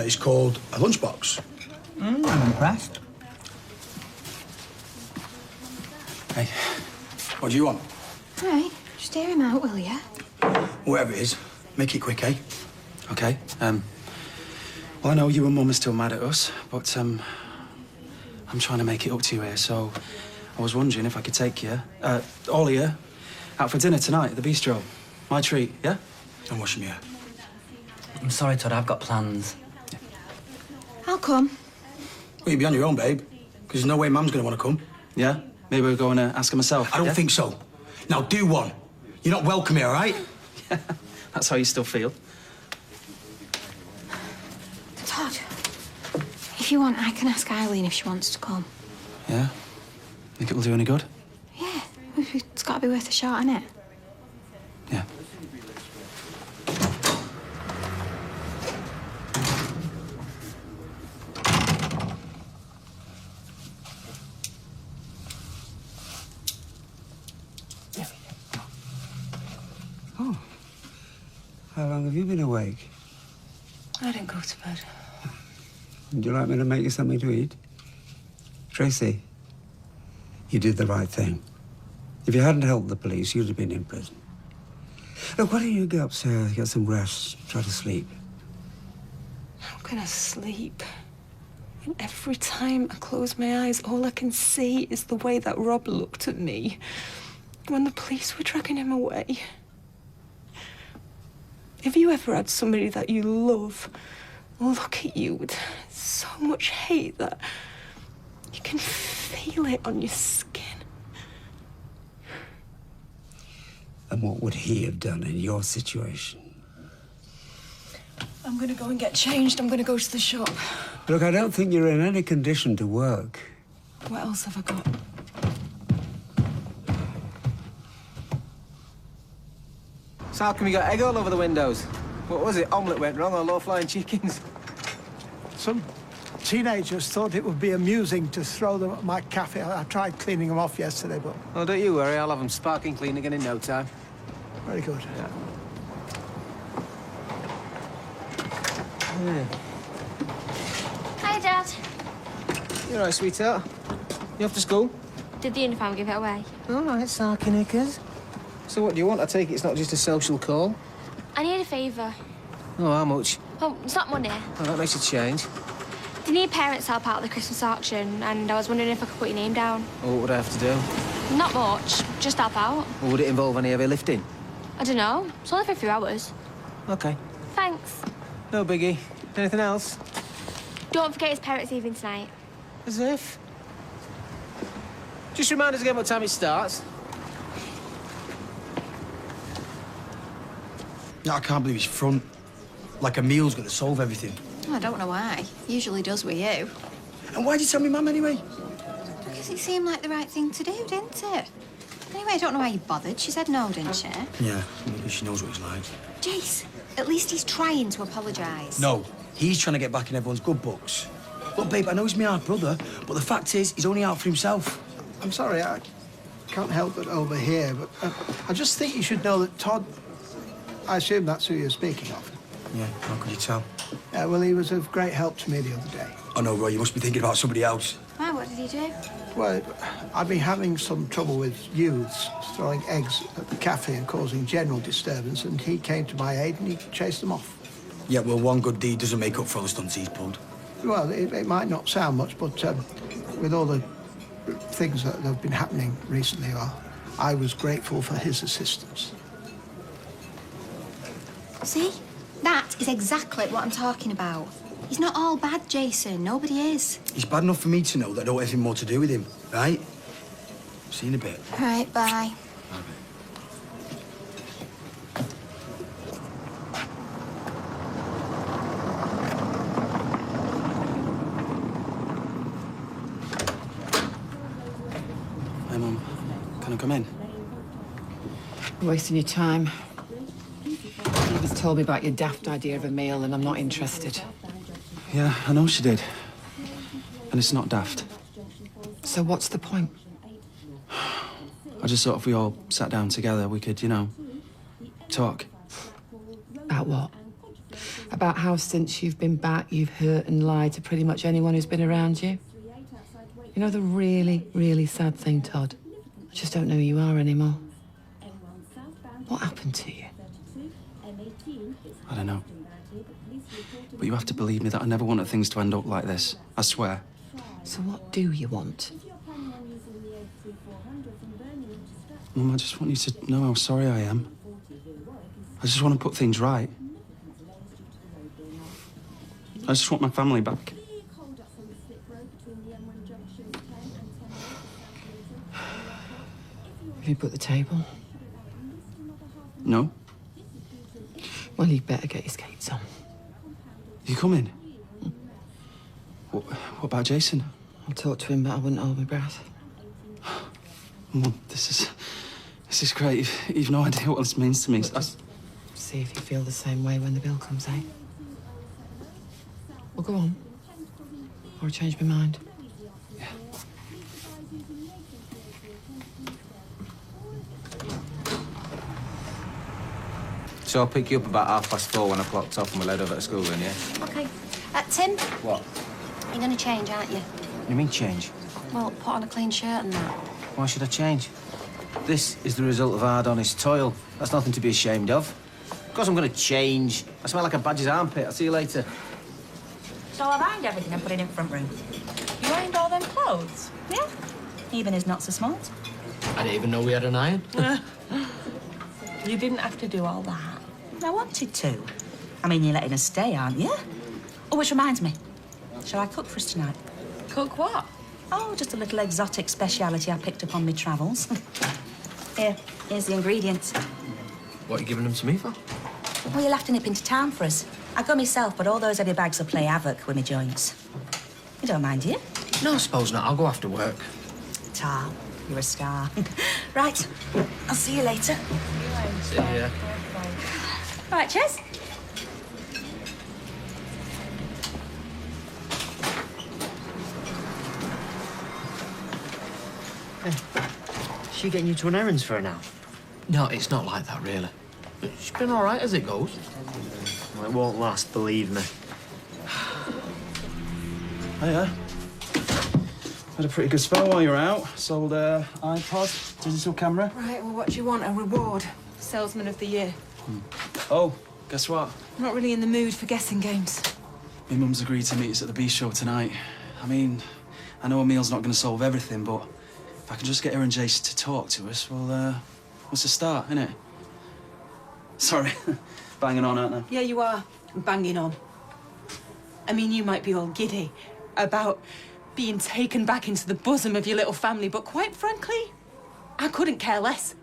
It's called a lunchbox. I'm impressed. Hey, what do you want? All right, just hear him out, will you? Whatever it is, make it quick, eh? Okay. Well, I know you and Mum are still mad at us, but I'm trying to make it up to you here, so I was wondering if I could take you, all of you, out for dinner tonight at the bistro. My treat, yeah? And wash me hair. I'm sorry, Todd, I've got plans. Yeah. I'll come. Well, you'll be on your own, babe, because there's no way Mum's going to want to come. Yeah? Maybe we'll go and ask her myself. I don't think so. Now, do one. You're not welcome here, all right? Yeah, that's how you still feel. Todd, if you want, I can ask Eileen if she wants to come. Yeah? Think it will do any good? Yeah, it's got to be worth a shot, innit? Yeah. Oh. How long have you been awake? I didn't go to bed. Would you like me to make you something to eat? Tracy, you did the right thing. If you hadn't helped the police, you'd have been in prison. Look, why don't you go upstairs, get some rest, try to sleep? I'm gonna sleep. And every time I close my eyes, all I can see is the way that Rob looked at me when the police were dragging him away. Have you ever had somebody that you love look at you with so much hate that you can feel it on your skin? And what would he have done in your situation? I'm gonna go and get changed. I'm gonna go to the shop. Look, I don't think you're in any condition to work. What else have I got? So how come you got egg all over the windows? What was it? Omelette went wrong or low-flying chickens? Some teenagers thought it would be amusing to throw them at my cafe. I tried cleaning them off yesterday, but... Oh, don't you worry. I'll have them sparking clean again in no time. Very good. Yeah. Yeah. Hi, Dad. You all right, sweetheart? You off to school? Did the uniform give it away? All right, Sarky knickers. So what do you want? I take it it's not just a social call? I need a favour. Oh, how much? Oh, it's not money. Oh, that makes a change. Do you need parents' help out of the Christmas auction? And I was wondering if I could put your name down. Oh, what would I have to do? Not much, just help out. Or would it involve any heavy lifting? I don't know. It's only for a few hours. OK. Thanks. No biggie. Anything else? Don't forget it's parents' evening tonight. As if. Just remind us again what time it starts. I can't believe he's front. Like a meal's going to solve everything. I don't know why. Usually does with you. And why'd you tell me Mum anyway? Because it seemed like the right thing to do, didn't it? Anyway, I don't know why you bothered. She said no, didn't she? Yeah, maybe she knows what he's like. Jace, at least he's trying to apologise. No, he's trying to get back in everyone's good books. Look, babe, I know he's my half brother, but the fact is, he's only out for himself. I'm sorry, I can't help but overhear, but I just think you should know that Todd... I assume that's who you're speaking of. Yeah, how could you tell? Well, he was of great help to me the other day. Oh, no, Roy, you must be thinking about somebody else. Why, what did he do? Well, I've been having some trouble with youths throwing eggs at the cafe and causing general disturbance, and he came to my aid and he chased them off. Yeah, well, one good deed doesn't make up for all the stunts he's pulled. Well, it might not sound much, but with all the things that have been happening recently, I was grateful for his assistance. See? That is exactly what I'm talking about. He's not all bad, Jason. Nobody is. He's bad enough for me to know that I don't have anything more to do with him, right? See you in a bit. All right, bye. Bye, Hey, Mum. Can I come in? You're wasting your time. Eva's told me about your daft idea of a meal, and I'm not interested. Yeah, I know she did. And it's not daft. So what's the point? I just thought if we all sat down together, we could, you know, talk. About what? about how since you've been back, you've hurt and lied to pretty much anyone who's been around you? You know the really, really sad thing, Todd? I just don't know who you are anymore. What happened to you? I don't know. But you have to believe me that I never wanted things to end up like this. I swear. So what do you want? Mum, I just want you to know how sorry I am. I just want to put things right. I just want my family back. Have you put the table? No? Well, you'd better get your skates on. You coming? What about Jason? I'll talk to him, but I wouldn't hold my breath. Mum, this is great. You've no idea what this means to me. See if you feel the same way when the bill comes, eh? Well, go on. Or I change my mind. Yeah. So I'll pick you up about 4:30 when I've clocked off and we'll head over to school then, yeah? Okay. Tim, What? you're going to change, aren't you? You mean change? Well, put on a clean shirt and that. Why should I change? This is the result of hard, honest toil. That's nothing to be ashamed of. Of course I'm going to change. I smell like a badger's armpit. I'll see you later. So I've ironed everything and put it in front room. You ironed all them clothes? Yeah. Even is not so smart. I didn't even know we had an iron. You didn't have to do all that. I wanted to. I mean, you're letting us stay, aren't you? Oh, which reminds me. Shall I cook for us tonight? Cook what? Oh, just a little exotic speciality I picked up on my travels. Here's the ingredients. What are you giving them to me for? Well, you'll have to nip into town for us. I go myself, but all those heavy bags will play havoc with my joints. You don't mind, do you? No, I suppose not. I'll go after work. Tar, you're a star. Right, I'll see you later. See ya. All right, cheers. She getting you to run errands for her now? No, it's not like that, really. She's been all right as it goes. Well, it won't last, believe me. Hiya. Had a pretty good spell while you were out. Sold iPod, digital camera. Right, well, what do you want? A reward? Salesman of the year. Oh, guess what? I'm not really in the mood for guessing games. My mum's agreed to meet us at the Beast Show tonight. I mean, I know a meal's not going to solve everything, but if I can just get her and Jace to talk to us, well, what's the start, innit? Sorry, banging on, aren't I? Yeah, you are banging on. I mean, you might be all giddy about being taken back into the bosom of your little family, but quite frankly, I couldn't care less.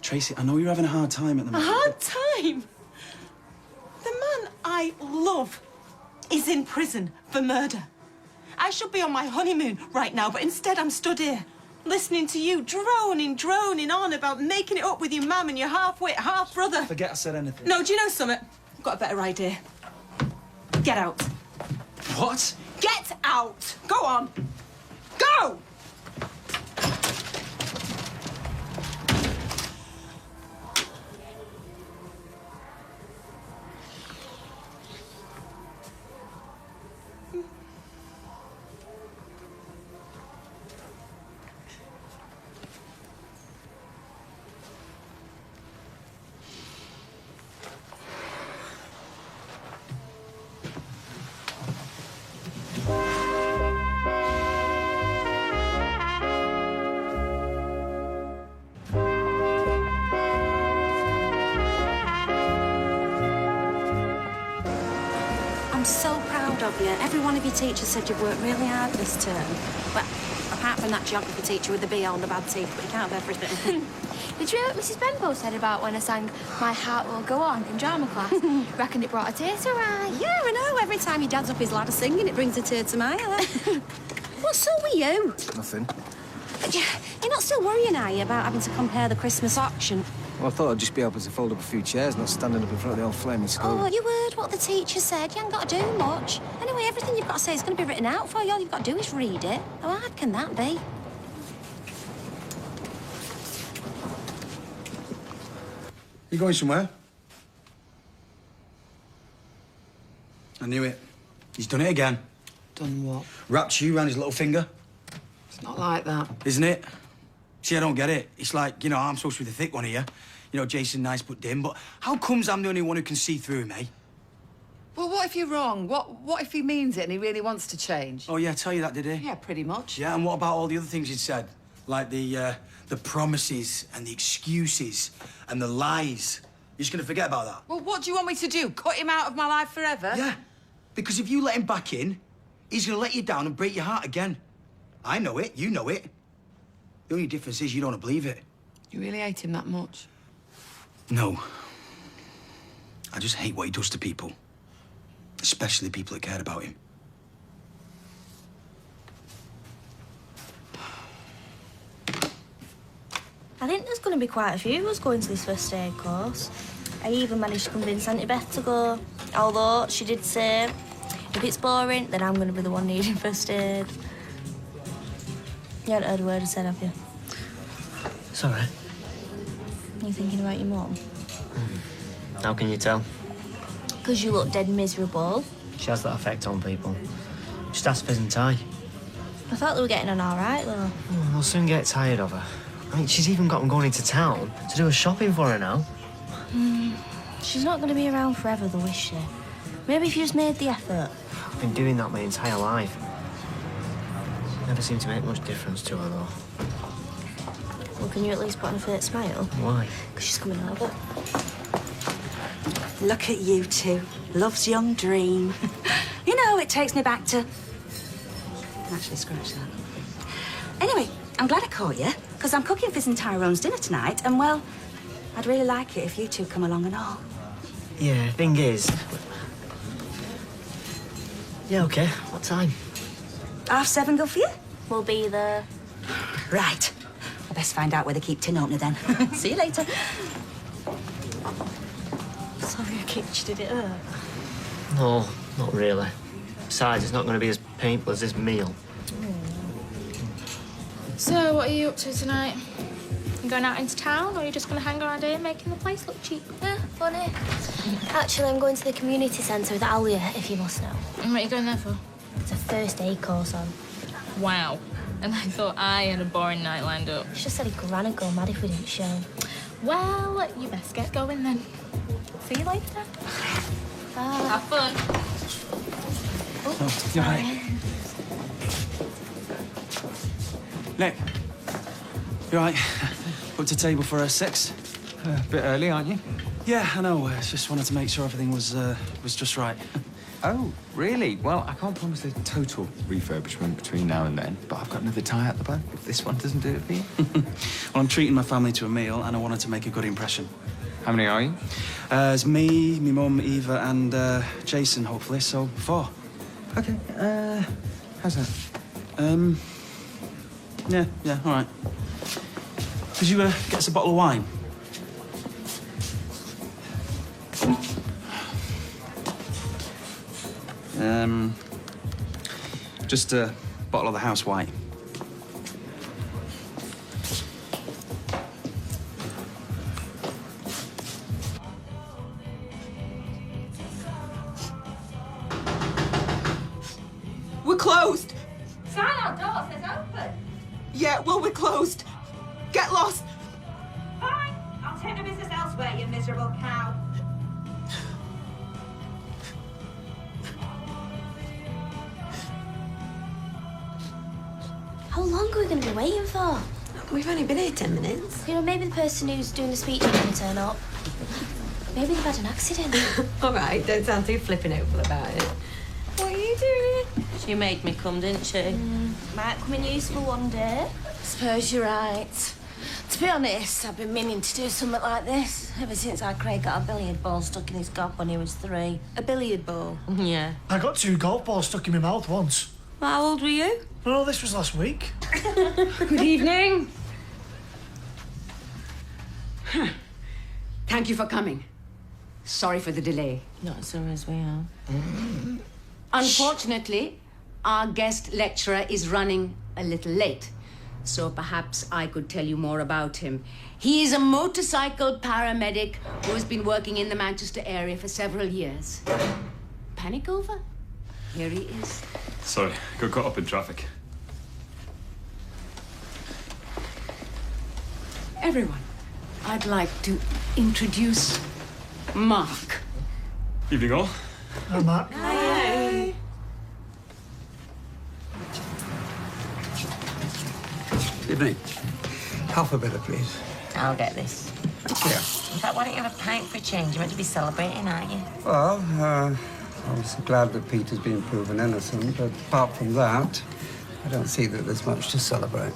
Tracy, I know you're having a hard time at the A moment. hard time? The man I love is in prison for murder. I should be on my honeymoon right now, but instead I'm stood here, listening to you droning on about making it up with your mum and your half-wit half-brother. Forget I said anything. No, do you know something? I've got a better idea. Get out. What? Get out! Go on! Go! I'm so proud of you. Every one of your teachers said you've worked really hard this term. Well, apart from that geography teacher with the BL and the bad teeth, but you can't have everything. Did you hear what Mrs. Benbow said about when I sang My Heart Will Go On in drama class? Reckon it brought a tear to her eye. Yeah, I know. Every time your dad's up his ladder singing, it brings a tear to my eye. What's so with you? Nothing. You're not still worrying, are you, about having to compare the Christmas auction? Well, I thought I'd just be able to fold up a few chairs, not standing up in front of the old flaming school. Oh, you heard what the teacher said. You haven't got to do much. Anyway, everything you've got to say is going to be written out for you. All you've got to do is read it. How hard can that be? You going somewhere? I knew it. He's done it again. Done what? Wrapped you around his little finger. It's not like that. Isn't it? See, I don't get it. It's like, you know, I'm supposed to be the thick one here. You know, Jason nice but dim, but how comes I'm the only one who can see through him, eh? Well, what if you're wrong? What if he means it and he really wants to change? Oh, yeah, tell you that, did he? Yeah, pretty much. Yeah, and what about all the other things he'd said? Like the promises and the excuses and the lies. You're just gonna forget about that? Well, what do you want me to do? Cut him out of my life forever? Yeah, because if you let him back in, he's gonna let you down and break your heart again. I know it, you know it. The only difference is you don't believe it. You really hate him that much? No. I just hate what he does to people. Especially people that cared about him. I think there's going to be quite a few of us going to this first aid course. I even managed to convince Auntie Beth to go. Although she did say, if it's boring, then I'm going to be the one needing first aid. You haven't heard a word I said, have you? It's all right. You thinking about your mum? How can you tell? Because you look dead miserable. She has that effect on people. Just ask Fizz and Ty. I thought they were getting on all right, though. Oh, they'll soon get tired of her. I mean, she's even got them going into town to do her shopping for her now. She's not going to be around forever, though, is she? Maybe if you just made the effort. I've been doing that my entire life. Never seemed to make much difference to her, though. Well, can you at least put on a fake smile? Why? Because she's coming over. Look at you two. Love's young dream. You know, it takes me back to... Actually, scratch that. Anyway, I'm glad I caught you, because I'm cooking Fizz and Tyrone's dinner tonight, and, well, I'd really like it if you two come along and all. Yeah, thing is... Yeah, OK. What time? 7:30 go for you? We'll be there. Right. I best find out where they keep tin opener then. See you later. Sorry I kicked you, did it hurt? No, not really. Besides, it's not going to be as painful as this meal. So, what are you up to tonight? You going out into town, or are you just going to hang around here making the place look cheap? Yeah, funny. Actually, I'm going to the community centre with Alia, if you must know. And what are you going there for? It's a first aid course on. Wow. And I thought I had a boring night lined up. She just said he'd granny go mad if we didn't show. Well, you best get going then. See you later. Bye. Have fun. Oh, you're right. Nick, you all right? Booked a table for 6. A bit early, aren't you? Yeah, I know. Just wanted to make sure everything was just right. Oh, really? Well, I can't promise a total refurbishment between now and then, but I've got another tie out the bag if this one doesn't do it for you. Well, I'm treating my family to a meal, and I wanted to make a good impression. How many are you? It's me, my mum, Eva, and Jason, hopefully, so 4. Okay, how's that? Yeah, all right. Could you get us a bottle of wine? Just a bottle of the house white. We're closed. Sign our door says open. Yeah, well, we're closed. Get lost. Fine. I'll take the business elsewhere, you miserable cow. How long are we going to be waiting for? We've only been here 10 minutes. You know, maybe the person who's doing the speech is going to turn up. Maybe they've had an accident. All right, don't sound too flippin' hopeful about it. What are you doing? She made me come, didn't she? Might come in useful one day. Suppose you're right. To be honest, I've been meaning to do something like this ever since our Craig got a billiard ball stuck in his gob when he was 3. A billiard ball? Yeah. I got 2 golf balls stuck in my mouth once. How old were you? Well, this was last week. Good evening. Thank you for coming. Sorry for the delay. Not so as we are. Unfortunately, our guest lecturer is running a little late. So perhaps I could tell you more about him. He is a motorcycle paramedic who has been working in the Manchester area for several years. panic over. Here he is. Sorry, got caught up in traffic. Everyone, I'd like to introduce Mark. Evening all. Hi, Mark. Hi. Evening. Half a bitter, please. I'll get this. Yeah. In fact, why don't you have a pint for a change? You're meant to be celebrating, aren't you? Well, I'm so glad that Peter's been proven innocent, but apart from that, I don't see that there's much to celebrate.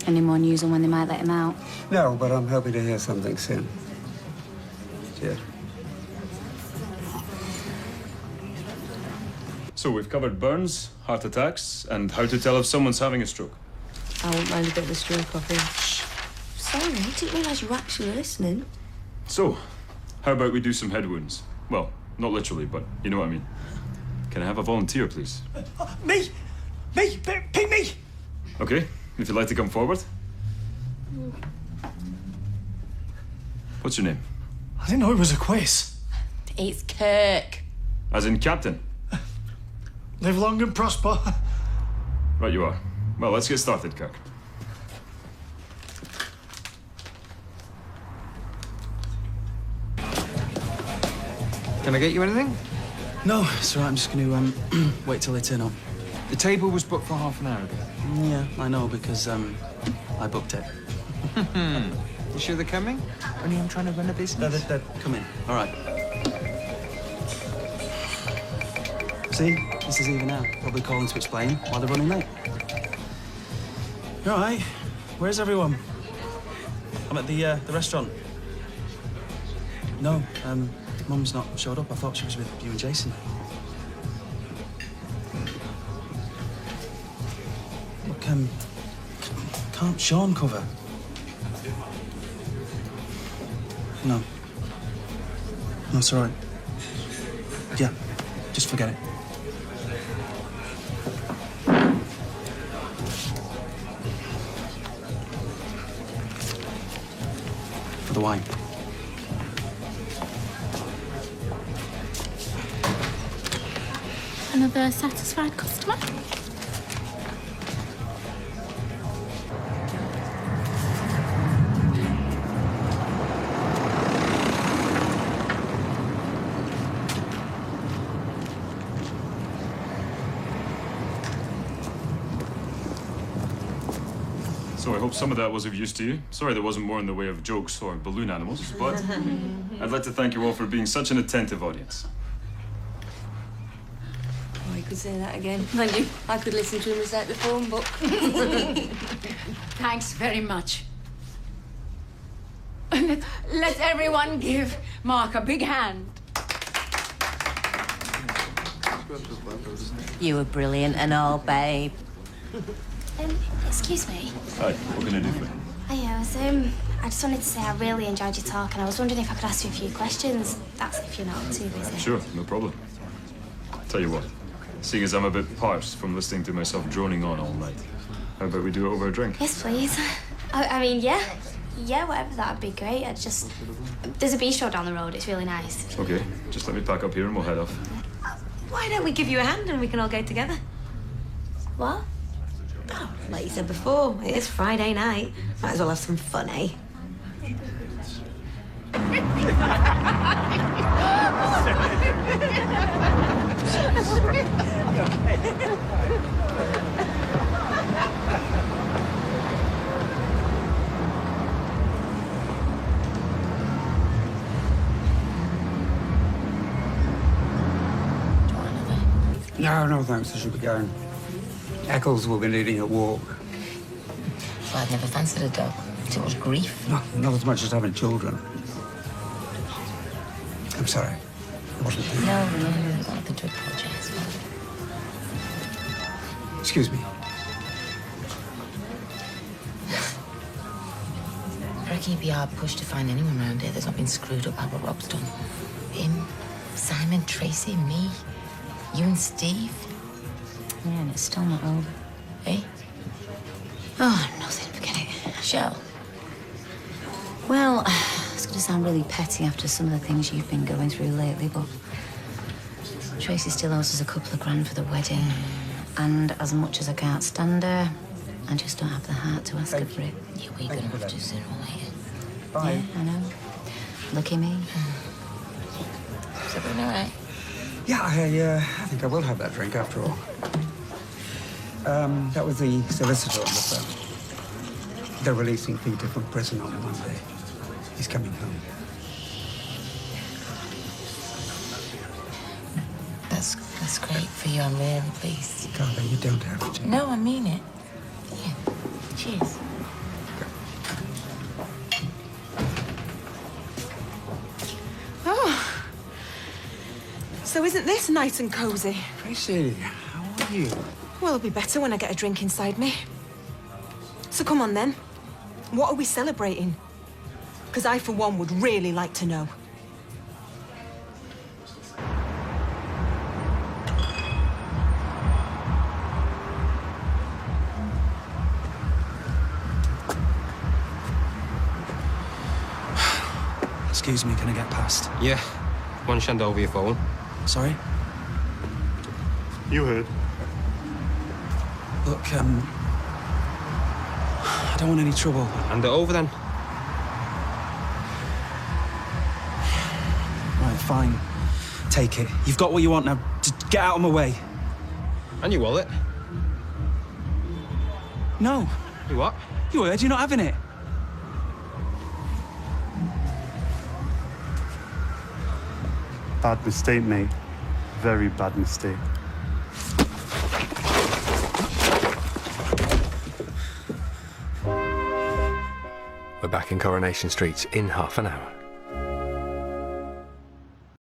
Any more news on when they might let him out? No, but I'm hoping to hear something soon. Cheers. So we've covered burns, heart attacks, and how to tell if someone's having a stroke. I won't mind a bit of a stroke off him. Sorry, I didn't realise you were actually listening. So, how about we do some head wounds? Well, not literally, but you know what I mean. Can I have a volunteer, please? Me! Pick me! Okay, if you'd like to come forward. What's your name? I didn't know it was a quiz. It's Kirk. As in captain. Live long and prosper. Right you are. Well, let's get started, Kirk. Can I get you anything? No, it's all right. I'm just going to wait till they turn up. The table was booked for half an hour ago. Yeah, I know, because I booked it. You sure they're coming? Only I'm trying to run a business. They're coming. All right. See? This is even out. Probably calling to explain why they're running late. All right. Where's everyone? I'm at the restaurant. No, Mum's not showed up. I thought she was with you and Jason. Look, can't Sean cover? No. No, it's all right. Yeah, just forget it. For the wine. Another satisfied customer? So I hope some of that was of use to you. Sorry there wasn't more in the way of jokes or balloon animals, but I'd like to thank you all for being such an attentive audience. Oh, you could say that again. Thank you. I could listen to him recite the phone book. Thanks very much. Let everyone give Mark a big hand. You were brilliant and all, babe. Excuse me. Hi, what can I do for you? I just wanted to say I really enjoyed your talk, and I was wondering if I could ask you a few questions. That's if you're not too busy. Sure, no problem. Tell you what, seeing as I'm a bit parched from listening to myself droning on all night, how about we do it over a drink? Yes, please. I mean, yeah. Yeah, whatever, that'd be great. There's a bistro down the road, it's really nice. Okay, just let me pack up here and we'll head off. Why don't we give you a hand and we can all go together? What? Oh, like you said before, it is Friday night. Might as well have some fun, eh? No, thanks. I should be going. Eccles will be needing a walk. Well, I've never fancied a dog. Too much grief. No, not as much as having children. I'm sorry. I wasn't thinking. No, nothing to apologise for. Excuse me. I reckon you'd be hard pushed to find anyone around here that's not been screwed up by what Rob's done. Him, Simon, Tracy, me, you and Steve. Yeah, and it's still not over. Eh? Oh, nothing. Forget it. Shell. Well, it's going to sound really petty after some of the things you've been going through lately, but Tracy still owes us a couple of grand for the wedding. And as much as I can't stand her, I just don't have the heart to ask her for it. Yeah, we're gonna have to sooner or later. Bye. Yeah, I know. Lucky me. Is everything all right? Yeah, I think I will have that drink after all. That was the solicitor on the phone. They're releasing Peter from prison on Monday. He's coming home. That's great for you. I'm really pleased. Carla, you don't have to. No, I mean it. Yeah. Cheers. Oh. So isn't this nice and cosy? Tracy, how are you? Well, it'll be better when I get a drink inside me. So come on then. What are we celebrating? Because I, for one, would really like to know. Excuse me, can I get past? Yeah. Want to hand over your phone? Sorry? You heard. Look, I don't want any trouble. Hand it over then. Right, fine. Take it. You've got what you want now. Just get out of my way. And your wallet. No. You what? You heard, you're not having it. Bad mistake, mate. Very bad mistake. We're back in Coronation Street in half an hour.